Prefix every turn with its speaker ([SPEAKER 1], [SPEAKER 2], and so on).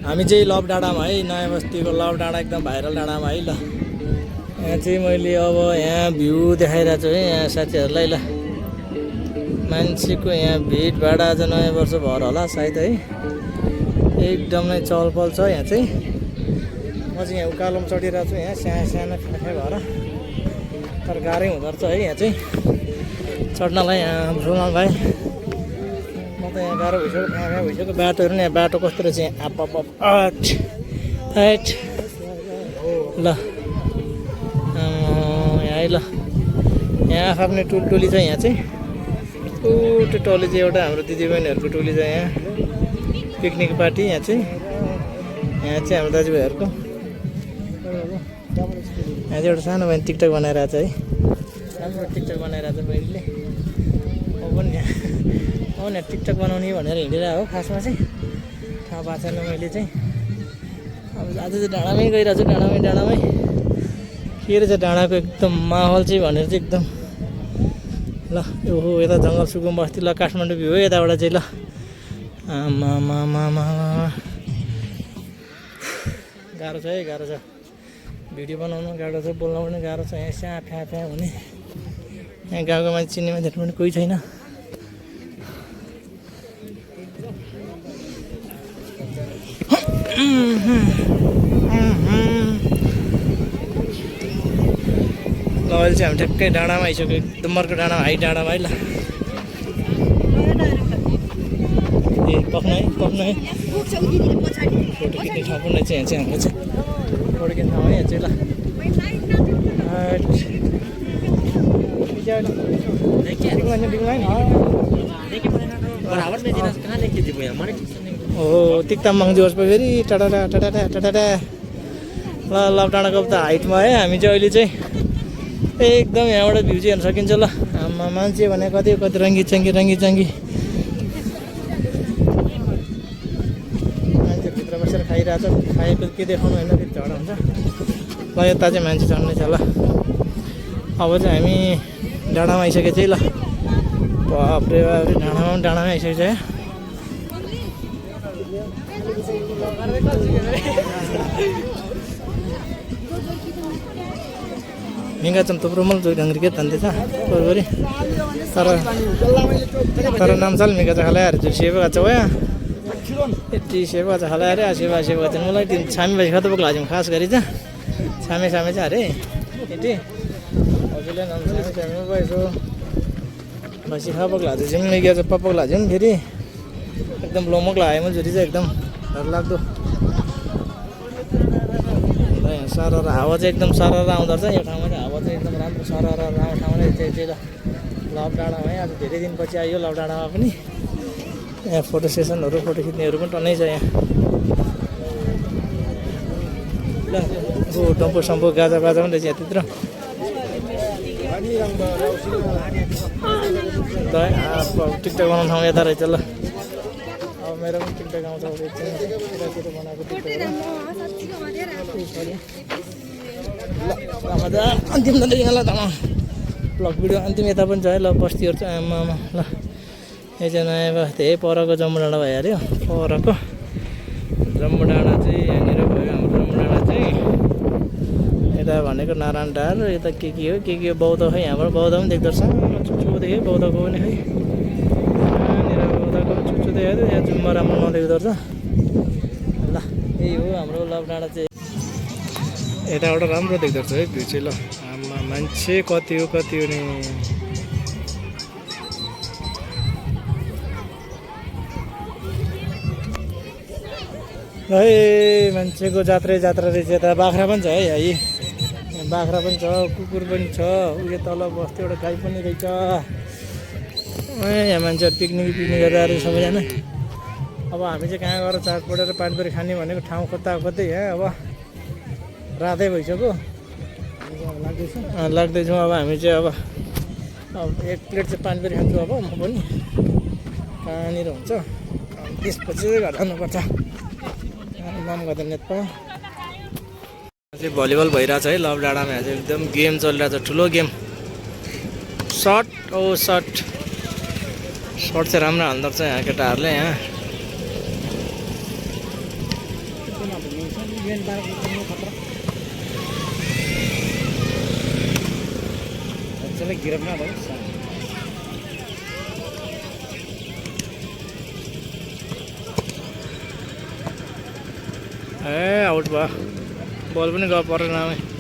[SPEAKER 1] हामी चाहिँ लभ डाँडामा है, नयाँ बस्तीको लभ डाँडा एकदम भाइरल डाँडामा है। ल यहाँ चाहिँ मैले अब यहाँ भ्यू देखाइरहेको छु है यहाँ साथीहरूलाई। ल मान्छेको यहाँ भिडभाड आज नयाँ वर्ष भएर होला सायद है, एकदमै चहलपहल छ यहाँ चाहिँ। म चाहिँ यहाँ उकालोमा चढिरहेको छु यहाँ सानो खाखा भएर, तर गाह्रै हुँदो रहेछ है यहाँ चाहिँ चढ्नलाई। यहाँ सुमन भाइ म त यहाँ गाह्रो भइसक्यो, कहाँ भइसक्यो बाटोहरू नि। यहाँ बाटो कस्तो रहेछ यहाँ, आप ल यहाँ ल यहाँ आफ्नै टोली छ यहाँ चाहिँ। त्यो टोली चाहिँ एउटा हाम्रो दिदीबहिनीहरूको टोली छ यहाँ, पिकनिक पार्टी यहाँ चाहिँ। यहाँ चाहिँ हाम्रो दाजुभाइहरूको यहाँ चाहिँ एउटा सानो बहिनी टिकटक बनाइरहेको छ है, राम्रो टिकटक बनाइरहेको छ बहिनीले। म पनि यहाँ टिकटक बनाउने भनेर हिँडिरहेको हो खासमा चाहिँ, थाहा भएको छैन मैले चाहिँ। अब आज चाहिँ डाँडामै गइरहेको छु, डाँडामै के रहेछ डाँडाको एकदम माहौल चाहिँ भनेर चाहिँ एकदम। ल ओहो यता जङ्गल सुकुम बस्ती, ल काठमाडौँ भ्यू हो यताबाट चाहिँ। ल आमा गाह्रो छ है, गाह्रो छ भिडियो बनाउनु, गाह्रो छ बोल्नु पनि गाह्रो छ। यहाँ स्या फ्या हुने, यहाँ गाउँको मान्छे चिन्ने मान्छेहरू पनि कोही छैन। ल अहिले चाहिँ हामी ठ्याक्कै डाँडामा आइसक्यो, एकदम अर्को डाँडामा, हाई डाँडामा है। ल ए पक्नु है फोटो खिच्ने ठाउँ पनि चाहिँ यहाँ चाहिँ हाम्रो चाहिँ फोटो खिच्ने ठाउँ है यहाँ चाहिँ। ल हो टिकताम मङ्जुस पो फेरि टाटा ल लभ डाँडाको त हाइटमा है हामी चाहिँ अहिले चाहिँ। एकदम यहाँबाट भ्यू चाहिँ हेर्न सकिन्छ। ल आमा मान्छे भने कति रङ्गी चङ्गी मान्छे भित्र बसेर खाइरहेछ, खाएको के देखाउनु होइन फेरि झगडा हुन्छ। ल यता चाहिँ मान्छे चढ्ने छ। ल अब चाहिँ हामी डाँडामा आइसकेको चाहिँ। ल बाफ्रे बाफ्रे डाँडामै आइसकेको छ है। महँगा चाहिँ थुप्रो मल जोइ ढङ्ग्री के धन्दैछ कोही तर नाम चाल महँगा चाहिँ खाला जो सेवा छ वया यति सेवा छ खाला अरे सेवा चाहिँ मलाई दिन छामी भाइ खत बोक्ला हजुर खास गरी चाहिँ छामे चाहिँ अरे यति हजुरले नाम छामी भएछ भैँसी खा बोक्ला हजुर चाहिँ मेगा चाहिँ पपक्ला हजुर फेरि एकदम लोमक लाग्यो म जुरी चाहिँ एकदम डरलाग्दो। सरर हावा चाहिँ एकदम सरर आउँदो रहेछ यो ठाउँमा चाहिँ, हावा चाहिँ एकदम राम्रो सरर राम्रो ठाउँमा चाहिँ लभ डाँडामा है। आज धेरै दिनपछि आयो लभ डाँडामा पनि। यहाँ फोटो सेसनहरू फोटो खिच्नेहरू पनि टन्नै छ यहाँ। ल डम्फु सम्पु गाजा बाजा पनि रहेछ यहाँतिर। टिकटक बनाउने ठाउँ यता रहेछ। ल अब मेरो पनि टिकटक आउँछ यतातिर बनाएको टिकटक। अन्तिम त ल ब्लग भिडियो अन्तिम यता पनि छ है। ल बस्तीहरू चाहिँ आमा ल यो चाहिँ नयाँ बस्ती है, परको जम्मू डाँडा भइहाल्यो। परको जम्मू डाँडा चाहिँ यहाँनिर भयो हाम्रो जम्मू डाँडा चाहिँ। यता भनेको नारायण डाँड, यता के हो बौद्ध है। यहाँबाट बौद्ध पनि देख्दो रहेछ, छुच्चो देखेँ बौद्धको पनि है। यहाँनिर बौद्धको छुच्चो देखायो, यहाँ जुम्मा राम्रो नदेख्दो रहेछ। ल यही हो हाम्रो लभ डाँडा चाहिँ। यताबाट राम्रो देख्दो रहेछ है भ्यू चाहिँ। ल आमा मान्छे कति हो नि। है मान्छेको जात्रै रहेछ। यता बाख्रा पनि छ है, बाख्रा पनि छ, कुकुर पनि छ। उयो तल बस्ती एउटा गाई पनि रहेछ। यहाँ मान्छेहरू पिकनिक गरेर सबैजना। अब हामी चाहिँ कहाँ गएर चाट पटेर पानीपुरी खाने भनेको ठाउँ खोज्दै यहाँ। अब रातै भइसक्यो लाग्दैछौँ। अब हामी चाहिँ अब एक प्लेट चाहिँ पानीपुरी खान्छु अब म पनि। कहाँनिर हुन्छ त्यसपछि घर जानुपर्छ। नाम गर्दा नेपाल चाहिँ भलिबल भइरहेछ है लभ डाँडामा। यहाँ चाहिँ एकदम गेम चलिरहेछ, ठुलो गेम। सर्ट चाहिँ राम्रो हाल्दो रहेछ यहाँ केटाहरूले। यहाँ ए आउट भयो बल पनि गयो पर नामै